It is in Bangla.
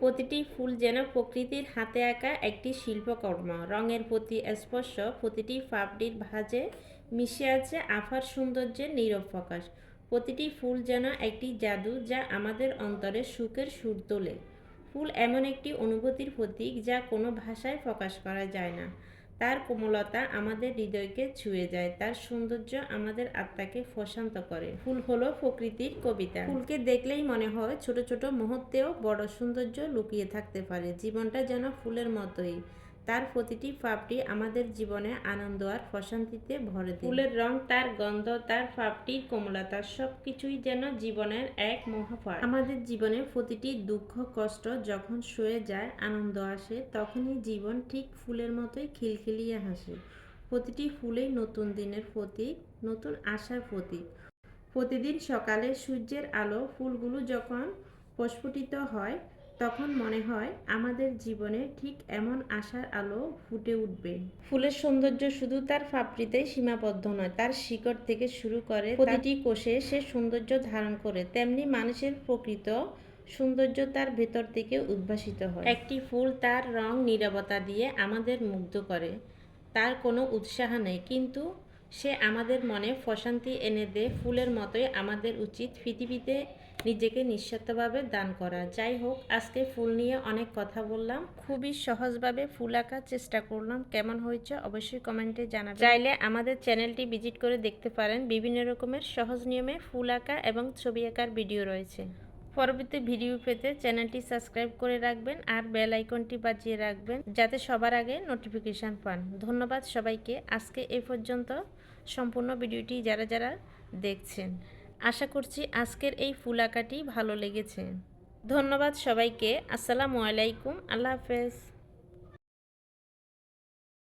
প্রতিটি ফুল যেন প্রকৃতির হাতে আঁকা একটি শিল্পকর্ম। রঙের প্রতি স্পর্শ, প্রতিটি পাপড়ির ভাঁজে মিশে আছে আফার সৌন্দর্যের নীরব প্রকাশ। প্রতিটি ফুল যেন একটি জাদু, যা আমাদের অন্তরে সুখের সুর তোলে। ফুল এমন একটি অনুভূতির প্রতীক, যা কোনো ভাষায় প্রকাশ করা যায় না। তার কোমলতা আমাদের হৃদয়কে ছুঁয়ে যায়, তার সৌন্দর্য আমাদের আত্মাকে প্রশান্ত করে। ফুল হলো প্রকৃতির কবিতা। ফুলকে দেখলেই মনে হয় ছোট ছোট মুহূর্তেও বড় সৌন্দর্য লুকিয়ে থাকতে পারে। জীবনটা যেন ফুলের মতোই, তার প্রতিটি পাপড়ি আমাদের জীবনে আনন্দ আর প্রশান্তিতে ভরে দেয়। ফুলের রং, তার গন্ধ, তার পাপড়ির কোমলতা, সব কিছুই যেন জীবনের এক মহাপাঠ। আমাদের জীবনে প্রতিটি দুঃখ কষ্ট যখন সয়ে যায়, আনন্দ আসে, তখনই জীবন ঠিক ফুলের মতোই খিলখিলিয়ে হাসে। প্রতিটি ফুলেই নতুন দিনের প্রতীক, নতুন আশার প্রতীক। প্রতিদিন সকালে সূর্যের আলো ফুলগুলো যখন প্রস্ফুটিত হয়, তখন মনে হয় আমাদের জীবনে ঠিক এমন আশার আলো ফুটে উঠবে। ফুলের সৌন্দর্য শুধু তার পাপড়িতেই সীমাবদ্ধ নয়, তার শিকড় থেকে শুরু করে প্রতিটি কোষে সে সৌন্দর্য ধারণ করে। তেমনি মানুষের প্রকৃত সৌন্দর্য তার ভেতর থেকে উদ্ভাসিত হয়। একটি ফুল তার রং নীরবতা দিয়ে আমাদের মুগ্ধ করে। তার কোনো উৎসাহ নেই, কিন্তু সে আমাদের মনে প্রশান্তি এনে দেয়। ফুলের মতোই আমাদের উচিত পৃথিবীতে নিজেকে নিঃস্বার্থভাবে দান করা। যাই হোক, আজকে ফুল নিয়ে অনেক কথা বললাম, খুবই সহজভাবে ফুল আঁকার চেষ্টা করলাম। কেমন হয়েছে অবশ্যই কমেন্টে জানাবেন। চাইলে আমাদের চ্যানেলটি ভিজিট করে দেখতে পারেন, বিভিন্ন রকমের সহজ নিয়মে ফুল আঁকা এবং ছবি আঁকার ভিডিও রয়েছে। পরবর্তী ভিডিও পেতে চ্যানেলটি সাবস্ক্রাইব করে রাখবেন আর বেল আইকনটি বাজিয়ে রাখবেন, যাতে সবার আগে নোটিফিকেশান পান। ধন্যবাদ সবাইকে। আজকে এই পর্যন্ত। সম্পূর্ণ ভিডিওটি যারা যারা দেখছেন, আশা করছি আজকের এই ফুল আঁকাটি ভালো লেগেছে। ধন্যবাদ সবাইকে। আসসালামু আলাইকুম। আল্লাহ হাফেজ।